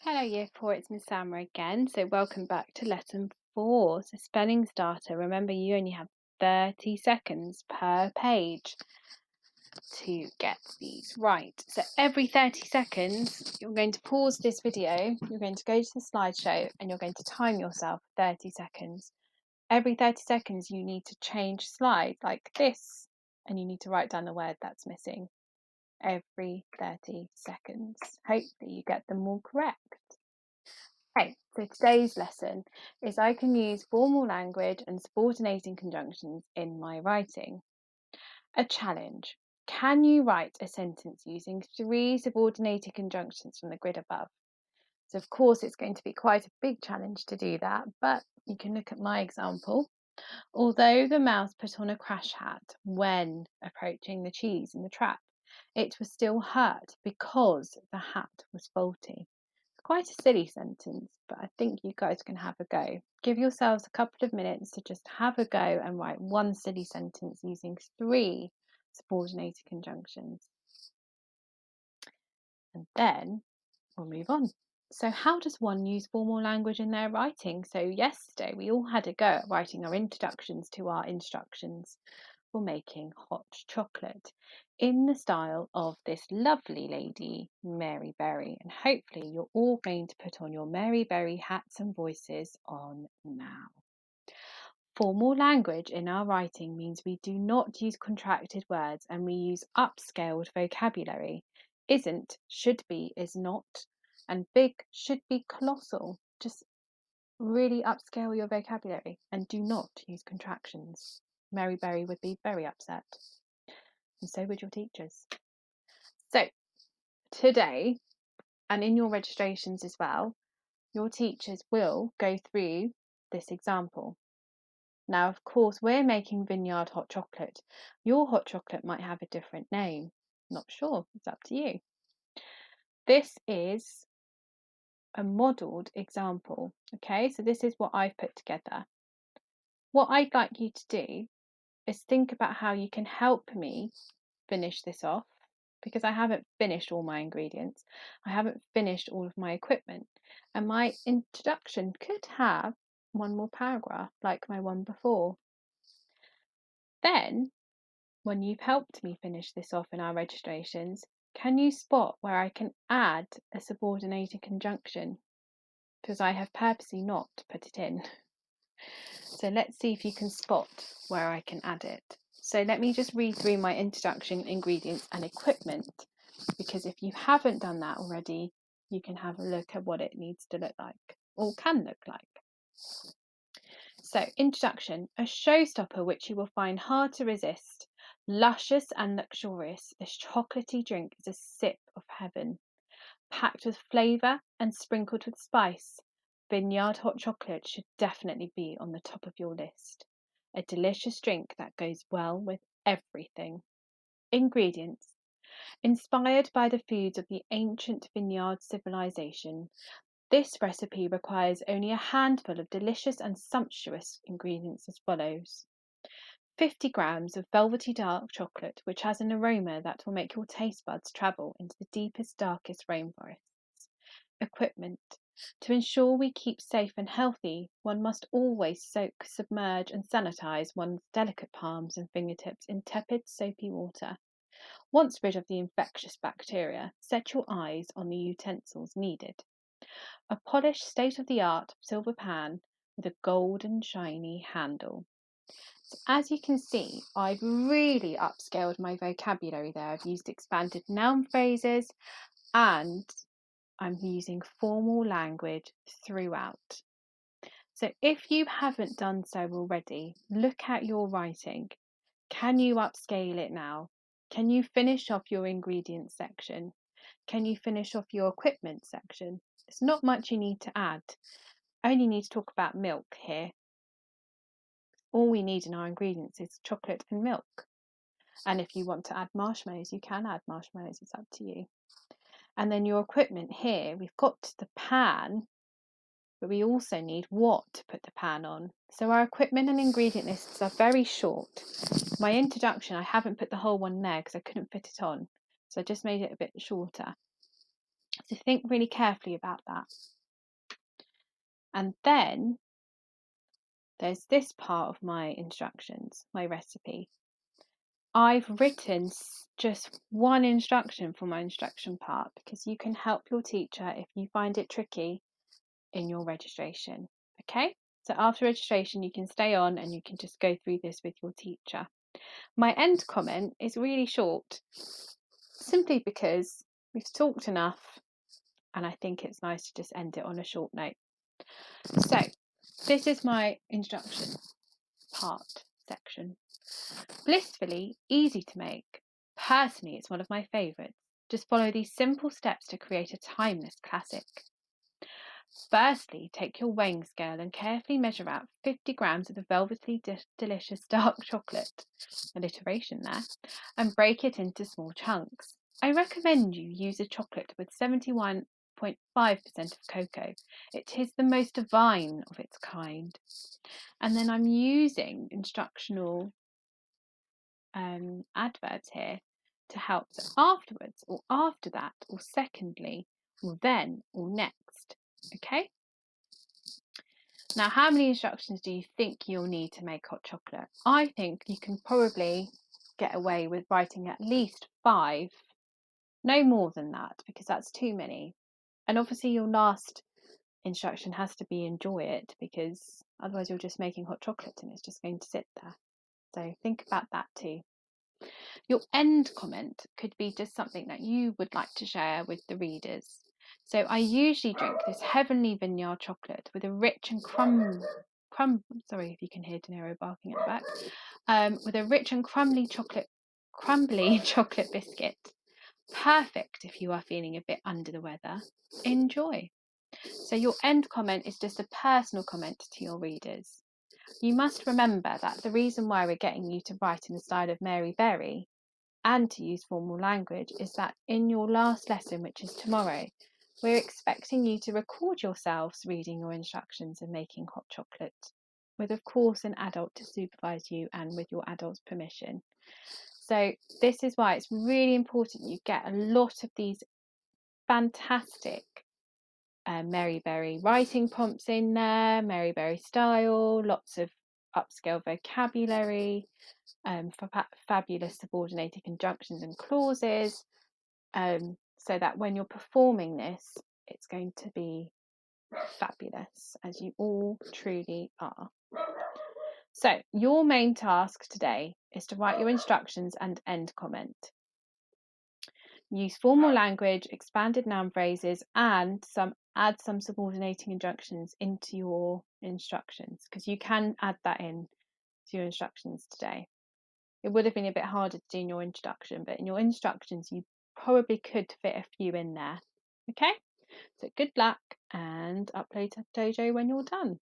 Hello Year 4, it's Miss Samra again. So welcome back to lesson 4. So spelling starter. Remember you only have 30 seconds per page to get these right. So every 30 seconds you're going to pause this video, you're going to go to the slideshow and you're going to time yourself 30 seconds. Every 30 seconds you need to change slide like this and you need to write down the word that's missing every 30 seconds. Hopefully you get them all correct. Okay, so today's lesson is I can use formal language and subordinating conjunctions in my writing. A challenge. Can you write a sentence using 3 subordinated conjunctions from the grid above? So of course it's going to be quite a big challenge to do that, but you can look at my example. Although the mouse put on a crash hat when approaching the cheese in the trap, it was still hurt because the hat was faulty. Quite a silly sentence, but I think you guys can have a go. Give yourselves a couple of minutes to just have a go and write one silly sentence using 3 subordinated conjunctions. And then we'll move on. So how does one use formal language in their writing? So yesterday we all had a go at writing our introductions to our instructions for making hot chocolate in the style of this lovely lady, Mary Berry. And hopefully you're all going to put on your Mary Berry hats and voices on now. Formal language in our writing means we do not use contracted words and we use upscaled vocabulary. Isn't, should be, is not, and big should be colossal. Just really upscale your vocabulary and do not use contractions. Mary Berry would be very upset, and so would your teachers. So today, and in your registrations as well, your teachers will go through this example. Now, of course, we're making Vineyard hot chocolate. Your hot chocolate might have a different name. Not sure, it's up to you. This is a modelled example, okay? So this is what I've put together. What I'd like you to do is think about how you can help me finish this off, because I haven't finished all my ingredients. I haven't finished all of my equipment. And my introduction could have one more paragraph like my one before. Then, when you've helped me finish this off in our registrations, can you spot where I can add a subordinated conjunction? Because I have purposely not put it in. So let's see if you can spot where I can add it. So let me just read through my introduction, ingredients and equipment, because if you haven't done that already, you can have a look at what it needs to look like, or can look like. So introduction, a showstopper which you will find hard to resist. Luscious and luxurious, this chocolatey drink is a sip of heaven. Packed with flavour and sprinkled with spice, Vineyard hot chocolate should definitely be on the top of your list. A delicious drink that goes well with everything. Ingredients. Inspired by the foods of the ancient vineyard civilization, this recipe requires only a handful of delicious and sumptuous ingredients as follows. 50 grams of velvety dark chocolate, which has an aroma that will make your taste buds travel into the deepest, darkest rainforests. Equipment. To ensure we keep safe and healthy, one must always soak, submerge, and sanitize one's delicate palms and fingertips in tepid, soapy water. Once rid of the infectious bacteria, set your eyes on the utensils needed. A polished, state-of-the-art silver pan with a golden, shiny handle. So as you can see, I've really upscaled my vocabulary there. I've used expanded noun phrases and I'm using formal language throughout. So if you haven't done so already, look at your writing. Can you upscale it now? Can you finish off your ingredients section? Can you finish off your equipment section? It's not much you need to add. I only need to talk about milk here. All we need in our ingredients is chocolate and milk. And if you want to add marshmallows, you can add marshmallows, it's up to you. And then your equipment here, we've got the pan, but we also need what to put the pan on. So our equipment and ingredient lists are very short. My introduction, I haven't put the whole one there because I couldn't fit it on. So I just made it a bit shorter. So think really carefully about that. And then there's this part of my instructions, my recipe. I've written just one instruction for my instruction part because you can help your teacher if you find it tricky in your registration. Okay, so after registration you can stay on and you can just go through this with your teacher. My end comment is really short, simply because we've talked enough and I think it's nice to just end it on a short note. So this is my instruction part section. Blissfully easy to make. Personally, it's one of my favourites. Just follow these simple steps to create a timeless classic. Firstly, take your weighing scale and carefully measure out 50 grams of the velvety delicious dark chocolate, alliteration there, and break it into small chunks. I recommend you use a chocolate with 71.5% of cocoa. It is the most divine of its kind. And then I'm using instructional adverbs here to help. So afterwards, or after that, or secondly, or then, or next. Okay? Now, how many instructions do you think you'll need to make hot chocolate? I think you can probably get away with writing at least 5, no more than that, because that's too many. And obviously your last instruction has to be enjoy it, because otherwise you're just making hot chocolate and it's just going to sit there. So think about that too. Your end comment could be just something that you would like to share with the readers. So I usually drink this heavenly vineyard chocolate with a rich and sorry if you can hear De Niro barking at the back, with a rich and crumbly chocolate biscuit. Perfect if you are feeling a bit under the weather. Enjoy. So your end comment is just a personal comment to your readers. You must remember that the reason why we're getting you to write in the style of Mary Berry and to use formal language is that in your last lesson, which is tomorrow, we're expecting you to record yourselves reading your instructions and making hot chocolate, with of course an adult to supervise you and with your adult's permission. So this is why it's really important you get a lot of these fantastic Mary Berry writing prompts in there, Mary Berry style, lots of upscale vocabulary, fabulous subordinated conjunctions and clauses, so that when you're performing this, it's going to be fabulous, as you all truly are. So your main task today is to write your instructions and end comment. Use formal language, expanded noun phrases, and add some subordinating injunctions into your instructions, because you can add that in to your instructions today. It would have been a bit harder to do in your introduction, but in your instructions you probably could fit a few in there. Okay, so good luck and upload to Dojo when you're done.